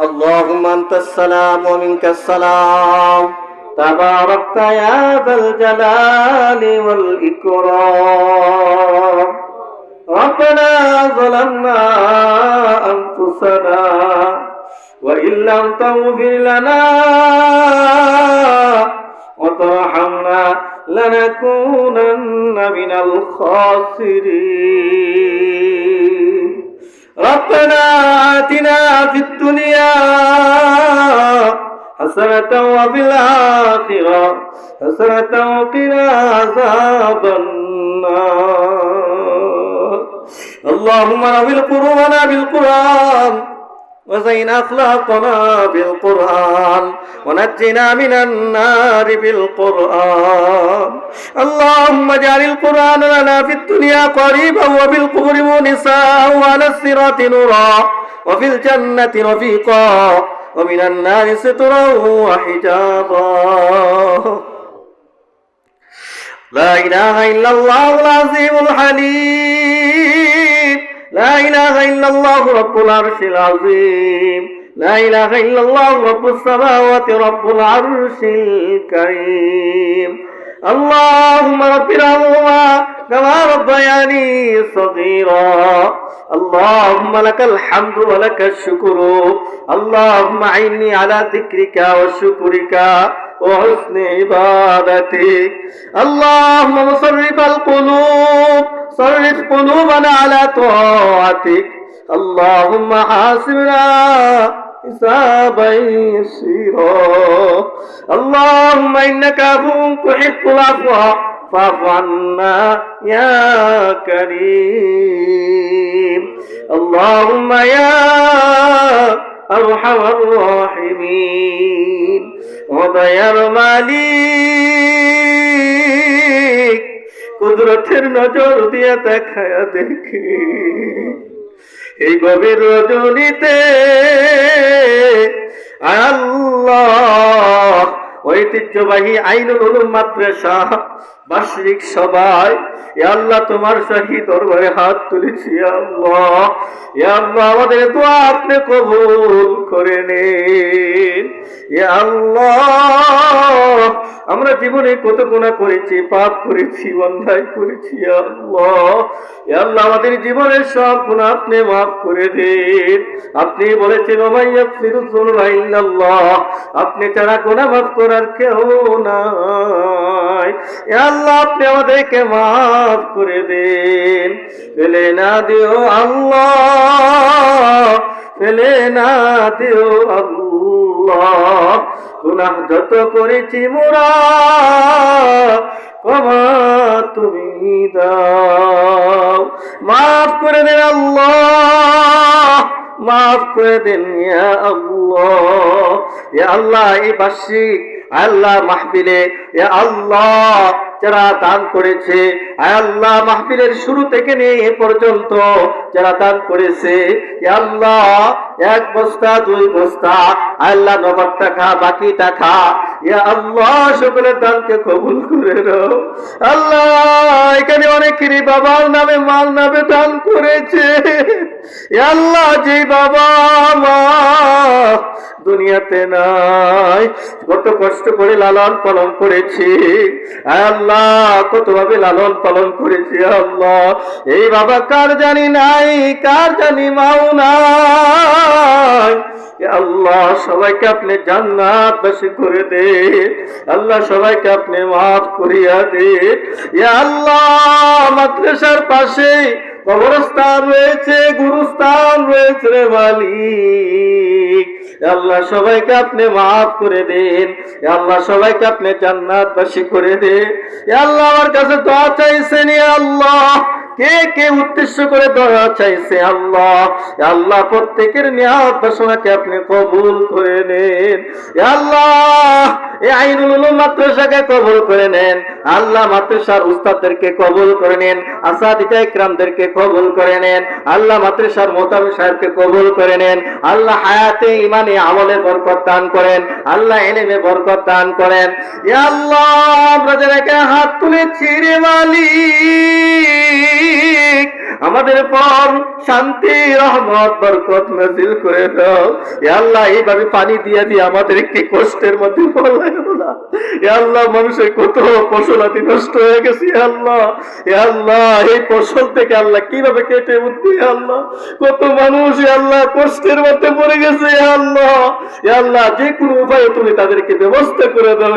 اللهم أنت السلام ومنك السلام تباركت يا ذا الجلال والإكرام. ربنا ظلمنا أنفسنا وإن لم تغفر لنا وترحمنا لنكونن من الخاسرين. ربنا آتنا في الدنيا حسنة وفي الآخرة حسنة وقنا عذاب النار. اللهم نور قلوبنا بالقرآن وزين أخلاقنا بالقرآن ونجنا من النار بالقرآن. اللهم اجعل القرآن لنا في الدنيا قريبا وفي القبر مونسا وعلى الصراط نورا وفي الجنة رفيقا ومن النار سترا وحجابا. لا إله إلا الله العظيم الحليم. لا إله إلا الله رب العرش العظيم. لا إله إلا الله رب السماوات رب العرش الكريم. اللهم رب ارحمهما كما ربياني صغيرا. اللهم لك الحمد ولك الشكر. اللهم أعني على ذكرك وشكرك وحسن عبادتك. اللهم مصرف القلوب صرف قلوبنا على طاعتك. اللهم حاسبنا حسابا يسيرا. اللهم إنك عفو تحب العفو فاعف عنا يا كريم. اللهم يا أرحم الراحمين وديار মালিক কুদরতের নজর দিয়ে দেখায়া দেখি এই গভীর রজনীতে আল্লাহ ঐতিহ্যবাহী আইনুল উলুম মাদ্রাসা বার্ষিক সভায় ইয়া আল্লাহ তোমার শাহী দরবারে হাত তুলেছি। ইয়া আল্লাহ আমাদের দোয়া আপনি কবুল করে নিন। ইয়া আল্লাহ আমরা জীবনে কত গুনাহ করেছি, পাপ করেছি, অন্যায় করেছি। ইয়া আল্লাহ আমাদের জীবনের সব গুনাহ আপনি মাফ করে দিন। আপনি বলেছেন ওয়া ইয়াগফিরুয যুনুবা ইল্লাল্লাহ, আপনি ছাড়া গুনাহ মাফ করার কেউ নাই। ইয়া আল্লাহ আপনি আমাদেরকে মাফ করে দিন। ফেলে না দিও আল্লাহ, ফেলে না দিও আল্লাহ। গুনাহ যত করেছি মোরা ক্ষমা তুমি দাও। মাফ করে দেন আল্লাহ, মাফ করে দেন ইয়া আল্লাহ। ইয়া আল্লাহ এই বার্ষিক আল্লাহ মাহফিলে ইয়া আল্লাহ যারা দান করেছে, আল্লাহ মাহফিলের শুরু থেকে নিয়ে এ পর্যন্ত যারা দান করেছে, ইয়া আল্লাহ এক বস্তা দুই বস্তা আল্লাহ নগদ টাকা বাকি টাকা, ইয়া আল্লাহ সকলের দানকে কবুল করে নাও। আল্লাহ এখানে অনেকেরই বাবার নামে মাল নামে দান করেছে। ইয়া আল্লাহ যে বাবা মা দুনিয়াতে নাই, কত কষ্ট করে লালন পালন করেছি, আল্লাহ কত ভাবে লালন পালন করেছি। আল্লাহ এই বাবা কার জানি নাই, কার জানি মাও নাই। আল্লাহ সবাইকে আপনি জান্নাতবাসী করে দে। আল্লাহ সবাইকে আপনি মাফ করিয়া দে। ইয়া আল্লাহ মাদ্রাসার পাশে কবরস্থান রয়েছে, গুরুস্থান রয়েছে রে মালিক। আল্লাহ সবাইকে আপনি মাফ করে দেন। আল্লাহ সবাইকে আপনি জান্নাতবাসী করে দেন। আল্লাহ আমার কাছে দোয়া চাইছেন। আল্লাহ কে কে উদ্দেশ্য করে দোয়া চাইছে আল্লাহ, আল্লাহ প্রত্যেকের নিয়াত বাসনাকে আপনি কবুল করে নেন। আল্লাহ এই আইনুল উলুম মাদ্রাসাকে কবুল করে নেন। আল্লাহ মাদ্রাসার উস্তাদদেরকে কবুল করে নেন, আসাতিজা ইকরামদেরকে কবুল করে নেন। আল্লাহ মাদ্রাসার মুতামি সাহেবকে কবুল করে নেন। আল্লাহ হায়াতে ইমানে আমলে বরকত দান করেন। আল্লাহ ইলমে বরকত দান করেন। ইয়া আল্লাহ আমরা যারা হাত তুলেছি রে মালিক, আমাদের পর শান্তি, রহমত, বরকত নাযিল করে দাও। ইয়া আল্লাহ এইভাবে পানি দিয়ে দিয়ে আমাদেরকে কষ্টের মধ্যে ফেলাইও না। ইয়া আল্লাহ মানুষের কত ফসলাদি নষ্ট হয়ে গেছে। ইয়া আল্লাহ এই ফসল থেকে আল্লাহ কিভাবে কেটে উঠবে। ইয়া আল্লাহ কত মানুষ ইয়া আল্লাহ কষ্টের মধ্যে পড়ে গেছে। ইয়া আল্লাহ যে কোনো উপায়ে তুমি তাদেরকে ব্যবস্থা করে দাও।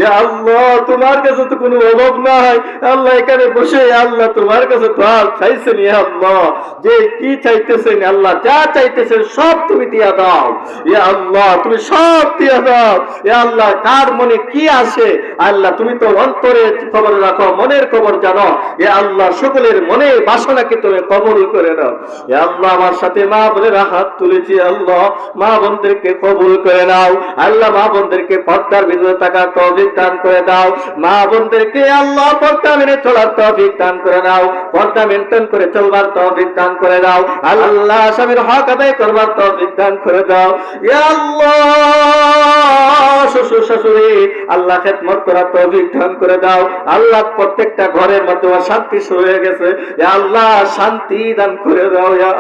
ইয়া আল্লাহ তোমার কাছে তো কোনো অভাব নাই। আল্লাহ এখানে বসে আল্লাহ তোমার কাছে দোয়া চাইছেন। ইয়া আল্লাহ যে কি চাইতেছেন আল্লাহ যা চাইতেছেন সব তুমি দিয়া দাও। ইয়া আল্লাহ তুমি সব দিয়া দাও। ইয়া আল্লাহ কার মনে কি আসে আল্লাহ তুমি তো অন্তরে খবর রাখো, মনের খবর জানো। ইয়া আল্লাহ সকলের মনে বাসনাকে তুমি কবুল করে নাও। ইয়া আল্লাহ আমার সাথে মা বোনেরা হাত তুলেছি আল্লাহ মা বোনদেরকে কবুল করে নাও। আল্লাহ মা বোনদেরকে পর্দার ভিতরে থাকার তৌফিক দান করে দাও। মা বোনদেরকে আল্লাহ পর্দা মেনে চলার তৌফিক দান করে দাও। পর্দা মেনটেন করে চলবার তৌফিক দান করে দাও। আল্লাহ স্বামীর হক আদায় করবার তৌফিক দান করে দাও। ইয়া আল্লাহ শ্বশুর শাশুড়ি আল্লাহ খেদমত করার তৌফিক দান করে দাও। আল্লাহ প্রত্যেকটা ঘরের মধ্যে শান্তি শুরু হয়ে গেছে। ইয়া আল্লাহ শান্তি দান করে দাও। ইয়া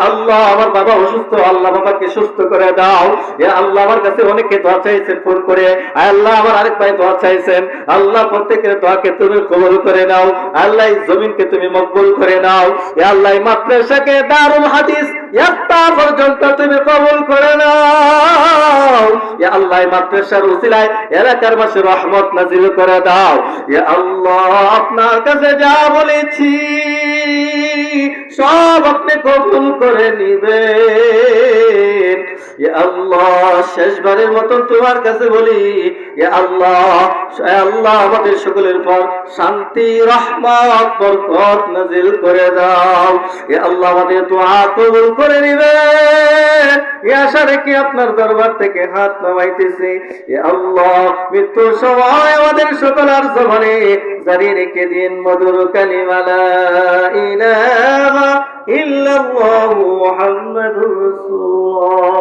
আল্লাহ আমার বাবা অসুস্থ, আল্লাহ বাবাকে সুস্থ করে দাও। ইয়া আল্লাহ আমার কাছে অনেকে দোয়া চাইছেন ফোন করে। আল্লাহ আমার আরেক ভাই দোয়া চাইছেন। আল্লাহ প্রত্যেকের দোয়াকে তুমি কবুল করে নাও। আল্লাহ এই জমিনকে তুমি মকবুল করে নাও। ইয়া আল্লাহ এই মাদ্রাসাকে দারুল হাদিস ইয়াত্তা পর্যন্ত তুমি কবুল করে নাও। ইয়া আল্লাহ এই মাদ্রাসার উসিলায় এলাকার মাঝে রহমত নাযিল করে দাও। ইয়া আল্লাহ আপনার কাছে যা বলেছি সব আপনি কবুল করে নিবেন। ইয়া আল্লাহ শেষবারের মতন তোমার কাছে বলি ইয়া আল্লাহ আমাদের সকলের পর শান্তি, রহমত, বরকত নাযিল করে দাও। ইয়া আল্লাহ আমাদের দোয়া কবুল করে নিবেন। ইয়া আশা রেখে আপনার দরবার থেকে হাত নামাইতেছি। ইয়া আল্লাহ মৃত্যুর সময় আমাদের সকলের জবানে জারি রেখে দিন মধুর কালিমা লা ইলাহা ইল্লাল্লাহু মুহাম্মাদুর রাসূলুল্লাহ।